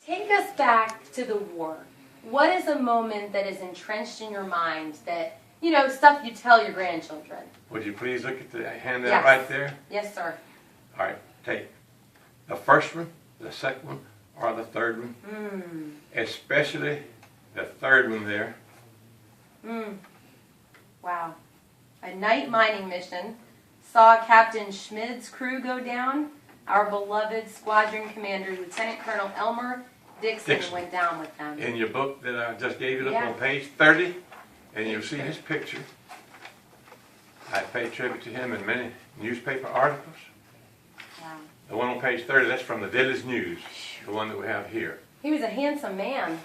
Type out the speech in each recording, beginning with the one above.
Take us back to the war. What is a moment that is entrenched in your mind that, you know, stuff you tell your grandchildren? Would you please look at the handout Yes. right there? Yes, sir. All right, take the first one, the second one, or the third one. Especially the third one there. Wow. A night mining mission saw Captain Schmid's crew go down. Our beloved squadron commander, Lieutenant Colonel Elmer Dixon, went down with them. In your book that I just gave you, look Yeah. on page 30, and you'll see his picture. I pay tribute to him in many newspaper articles. Wow. The one on page 30, that's from the Village News, the one that we have here. He was a handsome man.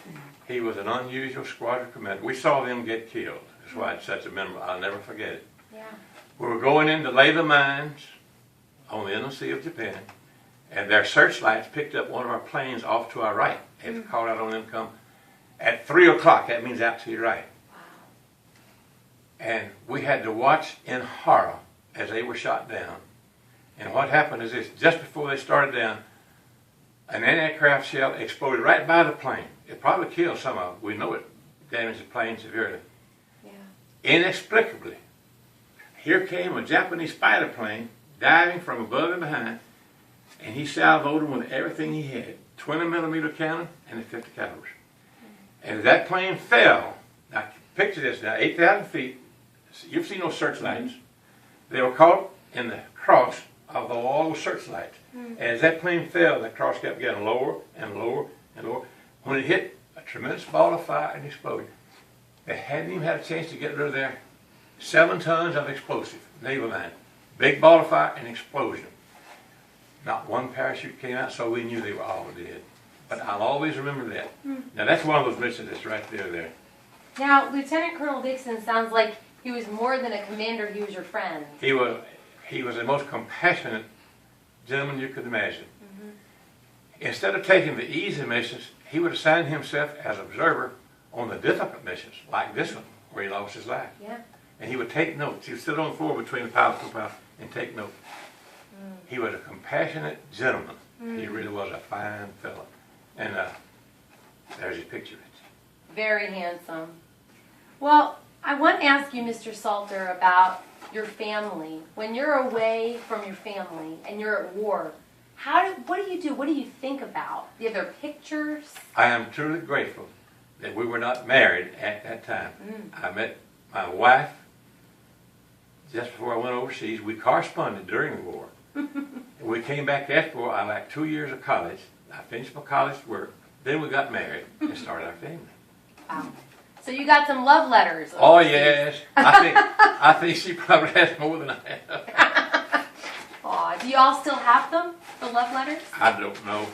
He was an unusual squadron commander. We saw them get killed. That's why it's such a memory. I'll never forget it. Yeah. We were going in to lay the mines on the inland sea of Japan, and their searchlights picked up one of our planes off to our right. It called out on them come at 3 o'clock. That means out to your right. Wow. And we had to watch in horror as they were shot down. And what happened is this: just before they started down, an anti-aircraft shell exploded right by the plane. It probably killed some of them. We know it damaged the plane severely. Yeah. Inexplicably, here came a Japanese fighter plane diving from above and behind, and he salvoed them with everything he had: 20-millimeter cannon and the 50 calibers. And as that plane fell, now picture this now, 8,000 feet. You've seen those searchlights. They were caught in the cross of all those searchlights. And as that plane fell, that cross kept getting lower and lower and lower. When it hit a tremendous ball of fire and exploded, they hadn't even had a chance to get rid of their 7 tons of explosive, naval mine. Big ball of fire and explosion. Not one parachute came out, so we knew they were all dead. But I'll always remember that. Now that's one of those missions that's right there. Now, Lieutenant Colonel Dixon sounds like he was more than a commander, he was your friend. He was the most compassionate gentleman you could imagine. Instead of taking the easy missions, he would assign himself as observer on the difficult missions, like this one, where he lost his life. Yeah. And he would take notes. He would sit on the floor between the pilot and co-pilot and take notes. He was a compassionate gentleman. He really was a fine fellow. And there's his picture. Very handsome. Well, I want to ask you, Mr. Salter, about your family. When you're away from your family and you're at war, what do you do? What do you think about? Do you have their pictures? I am truly grateful that we were not married at that time. I met my wife just before I went overseas. We corresponded during the war. We came back after war. I like 2 years of college. I finished my college work. Then we got married and started our family. Wow. So you got some love letters. Oh yes, I think she probably has more than I have. Aw, do you all still have them? The love letters? I don't know.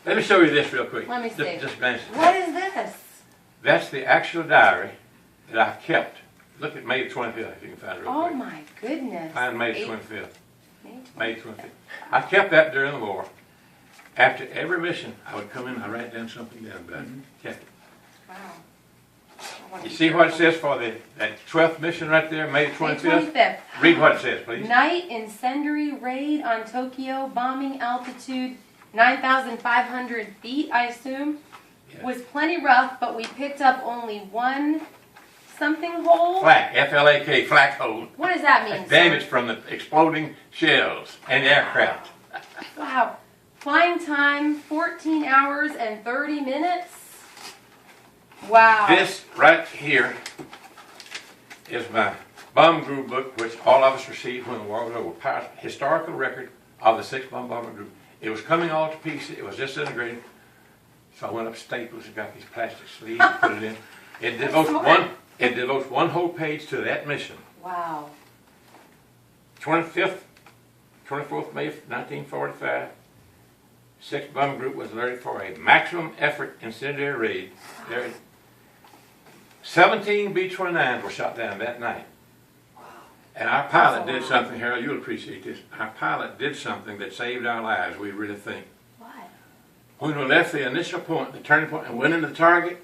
Let me show you this real quick. Let me see. Just glance. What is this? That's the actual diary that I've kept. Look at May the 25th if you can find it real Oh quick. my goodness. Find May the 25th. May May 25th. I kept that during the war. After every mission, I would come in, I write down something down about it. Kept it. Wow. You see what it says for that 12th mission right there, May the 25th? May 25th. Read what it says, please. Night incendiary raid on Tokyo, bombing altitude 9,500 feet, I assume. Yes. Was plenty rough, but we picked up only one something hole. Flak, F-L-A-K, flak hole. What does that mean, Damage sir? from the exploding shells and aircraft. Wow. Flying time, 14 hours and 30 minutes. Wow. This right here is my bomb group book, which all of us received when the war was over. Historical record of the 6th Bombardment Group. It was coming all to pieces. It was disintegrating. So I went up Staples and got these plastic sleeves and put it in. It devotes one whole page to that mission. Wow. 24th May 1945. 6th Bomb Group was alerted for a maximum effort incendiary raid. There, 17 B-29s were shot down that night. And our pilot did something, Harold, you'll appreciate this. Our pilot did something that saved our lives, we really think. What? When we left the initial point, the turning point, and went into the target,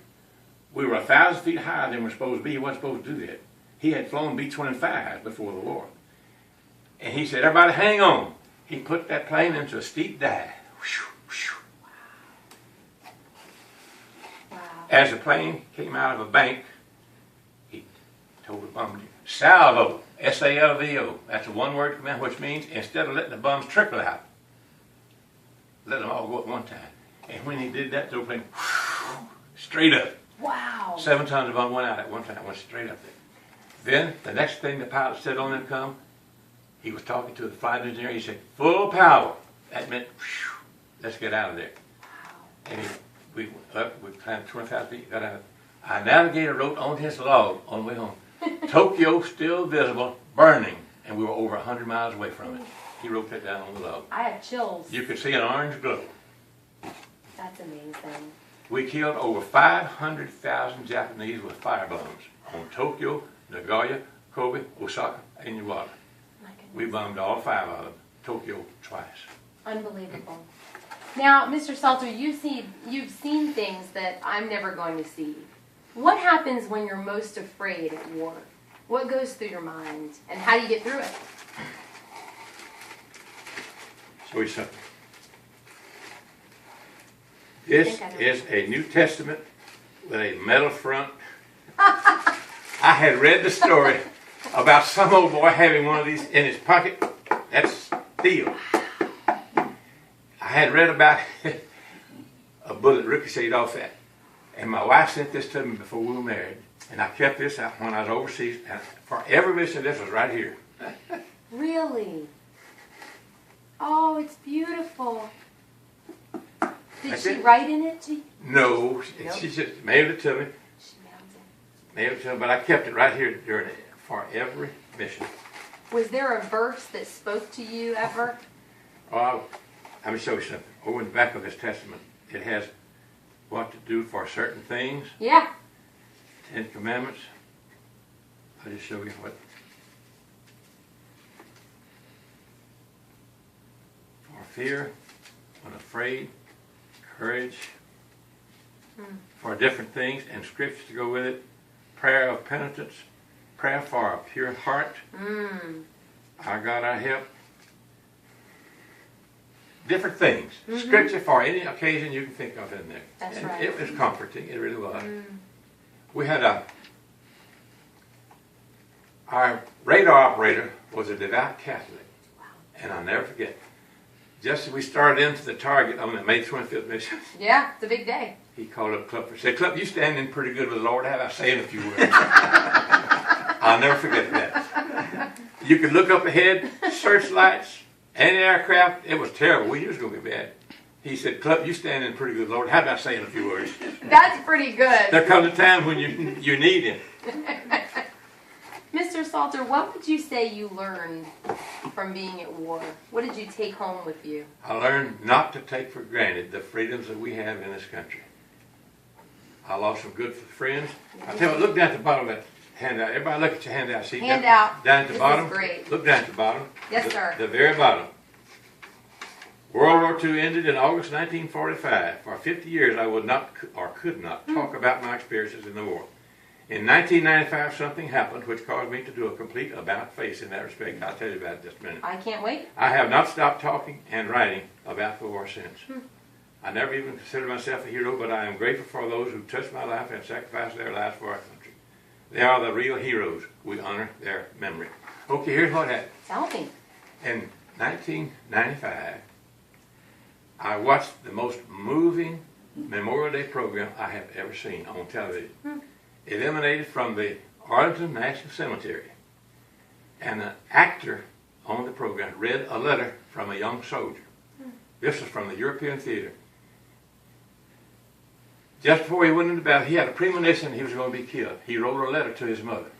we were 1,000 feet higher than we were supposed to be. He wasn't supposed to do that. He had flown B-25s before the war. And he said, everybody hang on. He put that plane into a steep dive. As the plane came out of a bank, he told the bum, salvo, S-A-L-V-O. That's a one-word command, which means instead of letting the bums trickle out, let them all go at one time. And when he did that, the plane straight up. Wow. 7 tons of bum went out at one time, went straight up there. Then the next thing the pilot said on them come, he was talking to the flight engineer. He said, full power. That meant, let's get out of there. And we went up, we climbed 25 feet, got out. Our navigator wrote on his log on the way home, Tokyo still visible, burning, and we were over 100 miles away from it. He wrote that down on the log. I have chills. You could see an orange glow. That's amazing. We killed over 500,000 Japanese with fire bombs on Tokyo, Nagoya, Kobe, Osaka, and Iwata. My goodness. We bombed all 5 of them, Tokyo twice. Unbelievable. Now, Mr. Salter, you've seen things that I'm never going to see. What happens when you're most afraid at war? What goes through your mind, and how do you get through it? Show you something. This is a New Testament with a metal front. I had read the story about some old boy having one of these in his pocket. That's steel. I had read about a bullet ricocheted off that. And my wife sent this to me before we were married. And I kept this out when I was overseas. And for every mission, this was right here. Really? Oh, it's beautiful. Did she write in it? No, she just mailed it to me. She mailed it. Mailed it to me, but I kept it right here during it for every mission. Was there a verse that spoke to you ever? Oh, let me show you something. Over in the back of this testament, it has what to do for certain things. Yeah. 10 Commandments. I'll just show you what. For fear, unafraid, courage, for different things, and scriptures to go with it. Prayer of penitence, prayer for a pure heart. Our God, our help. Different things. Scripture for any occasion you can think of in there. That's and right. It was comforting. It really was. We had our radar operator was a devout Catholic. Wow. And I'll never forget. Just as we started into the target on the May 25th mission, Yeah, it's a big day. he called up Clupper and said, Clupper, you standing pretty good with the Lord. How about saying a few words? I'll never forget that. You could look up ahead, searchlights, anti-aircraft. It was terrible. We knew it was going to be bad. He said, Clup, you standing pretty good, Lord. How about saying a few words? That's pretty good. There comes a time when you need him. Mr. Salter, what would you say you learned from being at war? What did you take home with you? I learned not to take for granted the freedoms that we have in this country. I lost some good friends. I tell you, look down at the bottom of that handout. Everybody look at your handout. See Handout. down at the This bottom? is great. Look down at the bottom. Yes, sir. The very bottom. World War II ended in August 1945. For 50 years, I would not or could not talk about my experiences in the war. In 1995, something happened which caused me to do a complete about-face in that respect. I'll tell you about it in just a minute. I can't wait. I have not stopped talking and writing about the war since. I never even considered myself a hero, but I am grateful for those who touched my life and sacrificed their lives for our country. They are the real heroes. We honor their memory. Okay, here's what happened. Tell me. In 1995, I watched the most moving Memorial Day program I have ever seen on television. It emanated from the Arlington National Cemetery. And an actor on the program read a letter from a young soldier. This was from the European theater. Just before he went into battle, he had a premonition he was going to be killed. He wrote a letter to his mother.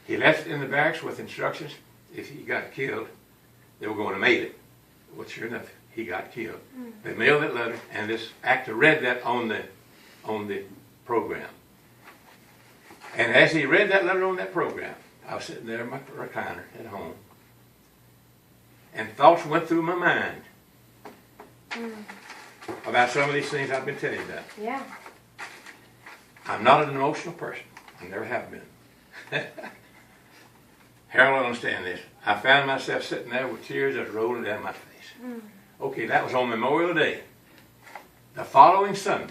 He left it in the barracks with instructions. If he got killed, they were going to make it. Well, sure enough, he got killed. They mailed that letter, and this actor read that on the program. And as he read that letter on that program, I was sitting there in my recliner at home, and thoughts went through my mind about some of these things I've been telling you about. Yeah. I'm not an emotional person. I never have been. Harold will understand this. I found myself sitting there with tears just rolling down my face. Okay, that was on Memorial Day. The following Sunday,